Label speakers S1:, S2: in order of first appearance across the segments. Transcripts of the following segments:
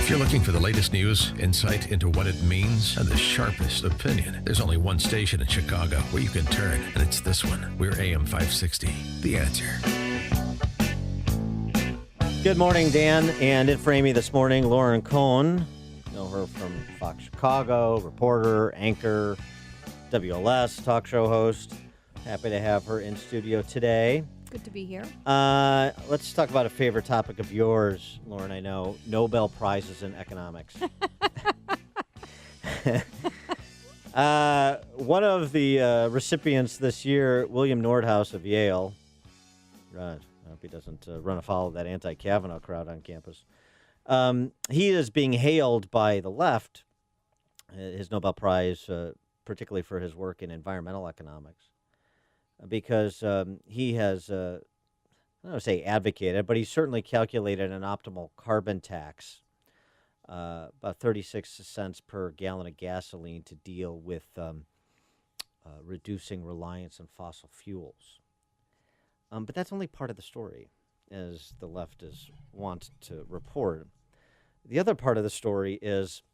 S1: If you're looking for the latest news, insight into what it means, and the sharpest opinion, there's only one station in Chicago where you can turn, and it's this one. We're AM 560, The Answer.
S2: Good morning, Dan. And in for Amy this morning, Lauren Cohn. You know her from Fox Chicago, reporter, anchor, WLS, talk show host. Happy to have her in studio today.
S3: Good to be here.
S2: Let's talk about a favorite topic of yours, Lauren. I know, Nobel Prizes in economics. One of the recipients this year, William Nordhaus of Yale. Right. I hope he doesn't run afoul of that anti-Kavanaugh crowd on campus. He is being hailed by the left, his Nobel Prize, particularly for his work in environmental economics, because he has, I don't want to say advocated, but he's certainly calculated an optimal carbon tax, about 36 cents per gallon of gasoline to deal with reducing reliance on fossil fuels. But that's only part of the story, as the left wants to report. The other part of the story is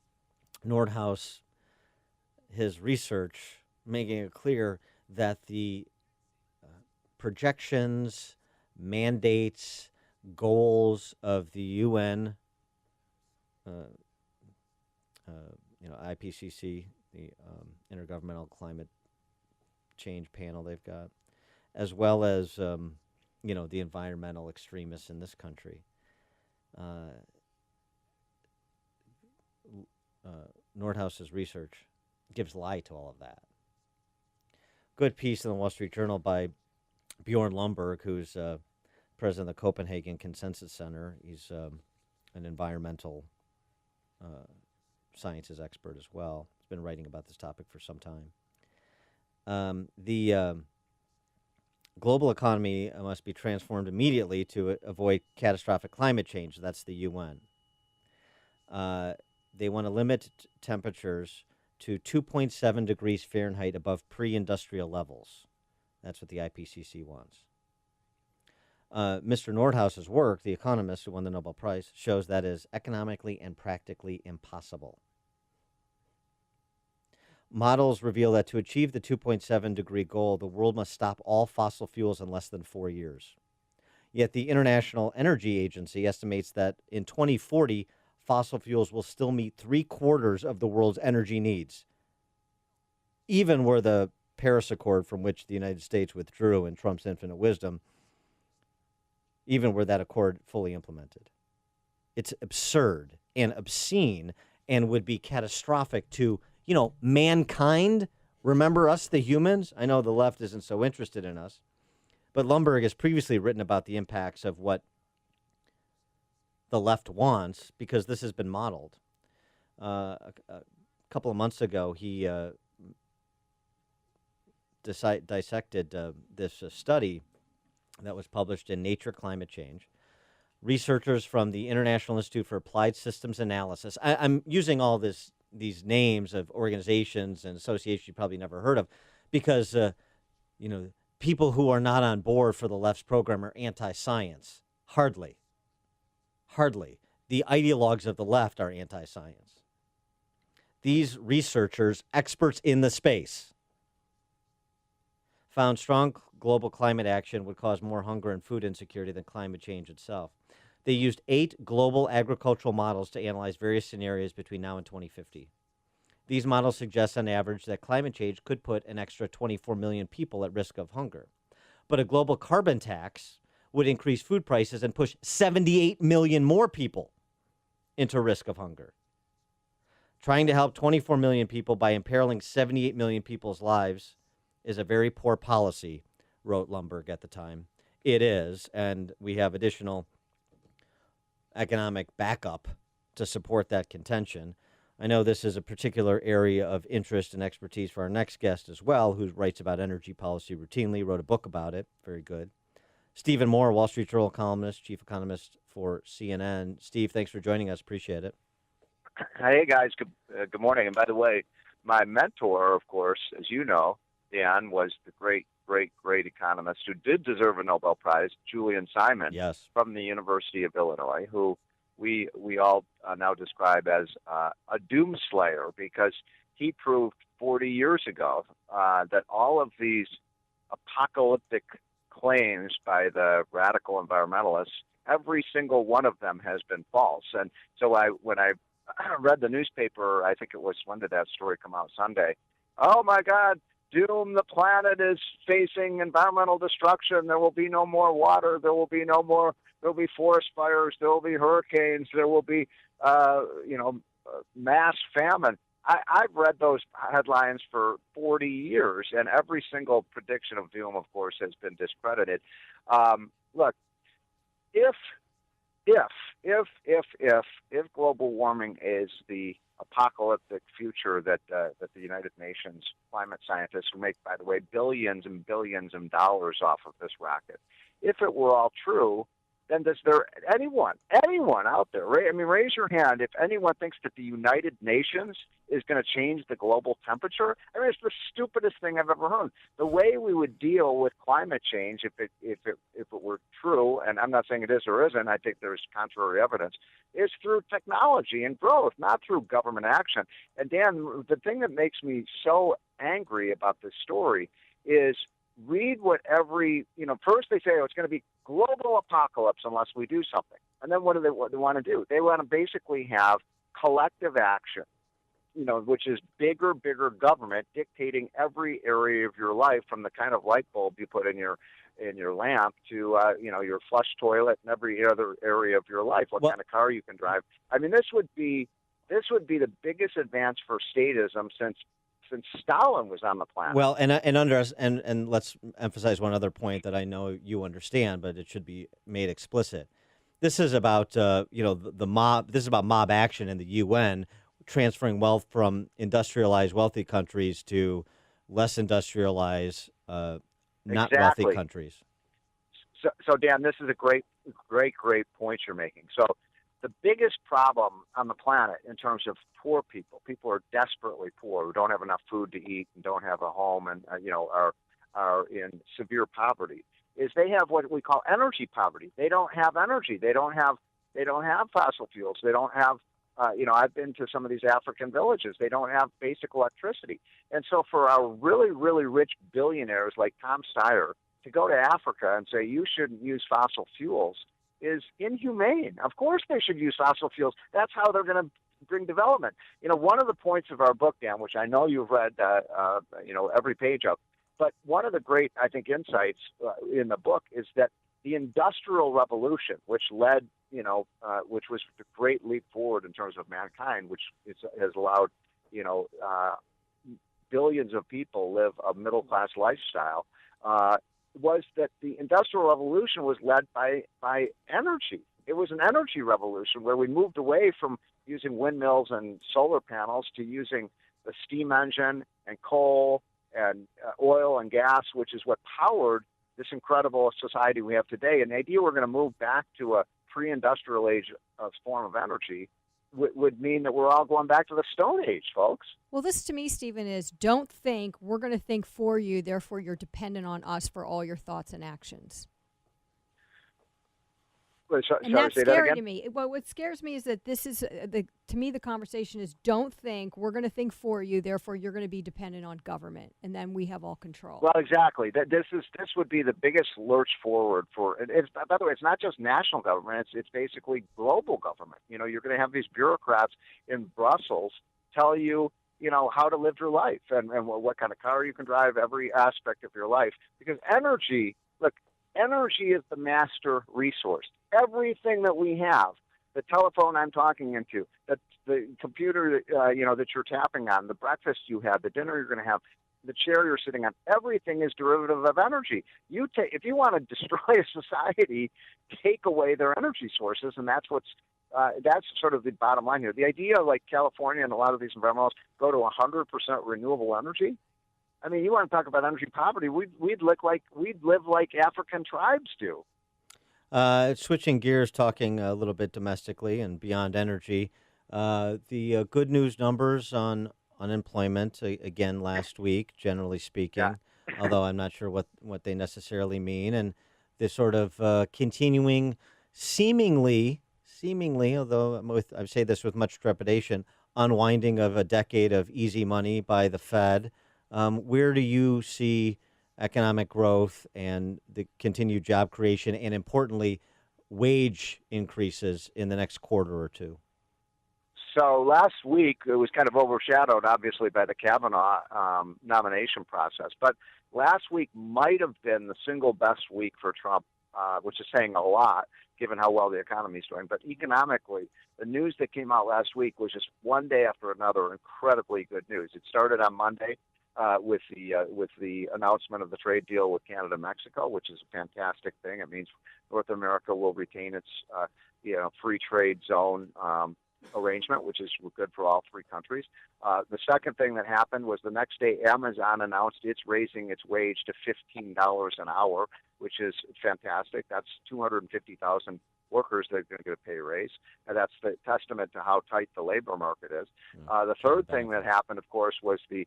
S2: Nordhaus, his research, making it clear that the projections, mandates, goals of the UN, IPCC, the Intergovernmental Climate Change Panel they've got, as well as, the environmental extremists in this country. Nordhaus's research gives lie to all of that. Good piece in the Wall Street Journal by Bjorn Lomborg, who's president of the Copenhagen Consensus Center. He's an environmental sciences expert as well. He's been writing about this topic for some time. The global economy must be transformed immediately to avoid catastrophic climate change. That's the UN. They want to limit temperatures to 2.7 degrees Fahrenheit above pre-industrial levels. That's what the IPCC wants. Mr. Nordhaus's work, the economist who won the Nobel Prize, shows that is economically and practically impossible. Models reveal that to achieve the 2.7 degree goal, the world must stop all fossil fuels in less than 4 years. Yet the International Energy Agency estimates that in 2040, fossil fuels will still meet 3/4 of the world's energy needs, even were the Paris Accord, from which the United States withdrew in Trump's infinite wisdom, even were that accord fully implemented. It's absurd and obscene and would be catastrophic to, mankind. Remember us, the humans? I know the left isn't so interested in us, but Lomborg has previously written about the impacts of what the left wants, because this has been modeled. A couple of months ago, he dissected this study that was published in Nature Climate Change. Researchers from the International Institute for Applied Systems Analysis. I'm using all these names of organizations and associations you probably never heard of, because people who are not on board for the left's program are anti-science. Hardly. The ideologues of the left are anti-science. These researchers, experts in the space, found strong global climate action would cause more hunger and food insecurity than climate change itself. They used 8 global agricultural models to analyze various scenarios between now and 2050. These models suggest on average that climate change could put an extra 24 million people at risk of hunger. But a global carbon tax would increase food prices and push 78 million more people into risk of hunger. Trying to help 24 million people by imperiling 78 million people's lives is a very poor policy, wrote Lomborg at the time. It is, and we have additional economic backup to support that contention. I know this is a particular area of interest and expertise for our next guest as well, who writes about energy policy routinely, wrote a book about it. Very good. Stephen Moore, Wall Street Journal columnist, chief economist for CNN. Steve, thanks for joining us. Appreciate it.
S4: Hey, guys. Good morning. And by the way, my mentor, of course, as you know, Dan, was the great economist who did deserve a Nobel Prize, Julian Simon,
S2: yes,
S4: from the University of Illinois, who we all now describe as a doomslayer, because he proved 40 years ago that all of these apocalyptic claims by the radical environmentalists, every single one of them has been false. And so when I read the newspaper, I think it was, when did that story come out? Sunday. Oh my God, doom, the planet is facing environmental destruction. There will be no more water. There will be forest fires. There will be hurricanes. There will be, mass famine. I've read those headlines for 40 years, and every single prediction of doom, of course, has been discredited. Look, if global warming is the apocalyptic future that the United Nations climate scientists, who make, by the way, billions and billions of dollars off of this racket, if it were all true, then does there anyone out there, raise your hand if anyone thinks that the United Nations is going to change the global temperature? I mean, it's the stupidest thing I've ever heard. The way we would deal with climate change, if it were true, and I'm not saying it is or isn't, I think there's contrary evidence, is through technology and growth, not through government action. And Dan, the thing that makes me so angry about this story is, read what first they say, it's going to be global apocalypse unless we do something. And then what do they want to do? They want to basically have collective action, which is bigger government dictating every area of your life, from the kind of light bulb you put in your lamp to your flush toilet and every other area of your life, what kind of car you can drive. I mean, this would be the biggest advance for statism since Stalin was on the planet.
S2: Well, and let's emphasize one other point that I know you understand, but it should be made explicit. This is about the mob. This is about mob action in the UN, transferring wealth from industrialized, wealthy countries to less industrialized, not wealthy countries.
S4: So Dan, this is a great point you're making. So the biggest problem on the planet in terms of poor people who are desperately poor, who don't have enough food to eat and don't have a home, and are in severe poverty, is they have what we call energy poverty. They don't have energy. They don't have fossil fuels. They don't have I've been to some of these African villages. They don't have basic electricity. And so for our really, really rich billionaires like Tom Steyer to go to Africa and say you shouldn't use fossil fuels is inhumane. Of course they should use fossil fuels. That's how they're going to bring development. One of the points of our book, Dan, which I know you've read, every page of, but one of the great, I think, insights in the book is that the Industrial Revolution, which led, which was the great leap forward in terms of mankind, which has allowed, billions of people live a middle-class lifestyle, was that the Industrial Revolution was led by energy. It was an energy revolution where we moved away from using windmills and solar panels to using the steam engine and coal and oil and gas, which is what powered this incredible society we have today. And the idea we're going to move back to a pre-industrial age form of energy would mean that we're all going back to the Stone Age, folks.
S3: Well, this to me, Stephen, is don't think, we're going to think for you, therefore you're dependent on us for all your thoughts and actions. And that's scary to me. Well, what scares me is that this is, to me, the conversation is don't think, we're going to think for you, therefore you're going to be dependent on government, and then we have all control.
S4: Well, exactly. This would be the biggest lurch forward for, by the way, it's not just national government, it's basically global government. You're going to have these bureaucrats in Brussels tell you, how to live your life and what kind of car you can drive, every aspect of your life. Because energy is the master resource. Everything that we have, the telephone I'm talking into, the computer, that you're tapping on, the breakfast you have, the dinner you're going to have, the chair you're sitting on, everything is derivative of energy. If you want to destroy a society, take away their energy sources, and that's sort of the bottom line here. The idea, like California and a lot of these environmentalists, go to 100% renewable energy. I mean, you want to talk about energy poverty? We'd live like African tribes do.
S2: Switching gears, talking a little bit domestically and beyond energy, the good news numbers on unemployment again last week, generally speaking, although I'm not sure what they necessarily mean, and the sort of continuing, seemingly seemingly, although I say this with much trepidation, unwinding of a decade of easy money by the Fed. Where do you see economic growth and the continued job creation and, importantly, wage increases in the next quarter or two?
S4: So last week, it was kind of overshadowed, obviously, by the Kavanaugh nomination process. But last week might have been the single best week for Trump, which is saying a lot, given how well the economy is doing. But economically, the news that came out last week was just one day after another incredibly good news. It started on Monday with the announcement of the trade deal with Canada and Mexico, which is a fantastic thing. It means North America will retain its free trade zone arrangement, which is good for all three countries. The second thing that happened was the next day Amazon announced it's raising its wage to $15 an hour, which is fantastic. That's 250,000 workers that are going to get a pay raise, and that's the testament to how tight the labor market is. The third thing that happened, of course, was the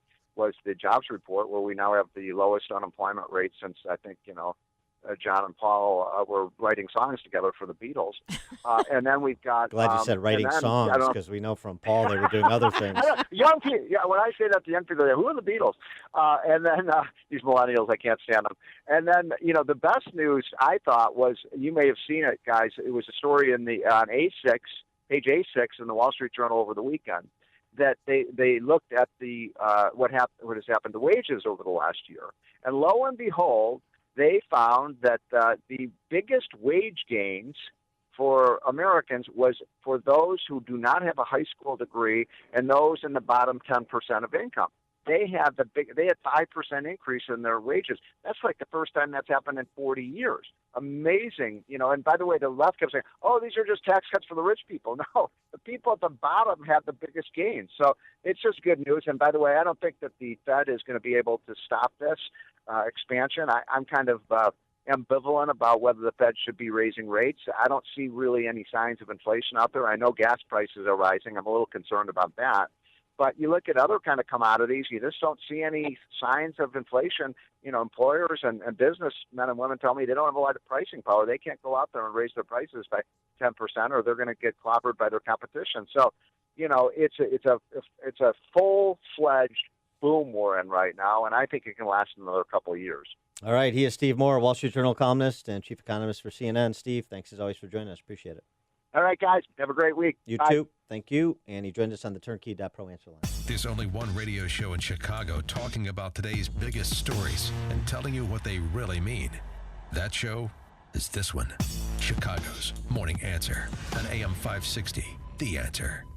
S4: jobs report, where we now have the lowest unemployment rate since, I think, John and Paul were writing songs together for the Beatles. And then we've got...
S2: Glad you said writing songs, because we know from Paul they were doing other things.
S4: Young people, when I say that to young people, they're, who are the Beatles? And then these millennials, I can't stand them. And then, the best news, I thought, was, you may have seen it, guys, it was a story on A6, page A6 in the Wall Street Journal over the weekend, that they looked at what has happened to wages over the last year. And lo and behold, they found that the biggest wage gains for Americans was for those who do not have a high school degree and those in the bottom 10% of income. They had 5% increase in their wages. That's like the first time that's happened in 40 years. Amazing, And by the way, the left kept saying, "Oh, these are just tax cuts for the rich people." No, the people at the bottom had the biggest gains. So it's just good news. And by the way, I don't think that the Fed is going to be able to stop this expansion. I'm kind of ambivalent about whether the Fed should be raising rates. I don't see really any signs of inflation out there. I know gas prices are rising. I'm a little concerned about that. But you look at other kind of commodities, you just don't see any signs of inflation. Employers and businessmen and women tell me they don't have a lot of pricing power. They can't go out there and raise their prices by 10%, or they're going to get clobbered by their competition. So, it's a full-fledged boom we're in right now, and I think it can last another couple of years.
S2: All right, he is Steve Moore, Wall Street Journal columnist and chief economist for CNN. Steve, thanks as always for joining us. Appreciate it.
S4: All right, guys. Have a great week.
S2: You
S4: Bye.
S2: too. Thank you. And he joined us on the Turnkey.pro answer line.
S1: There's only one radio show in Chicago talking about today's biggest stories and telling you what they really mean. That show is this one, Chicago's Morning Answer on AM 560, The Answer.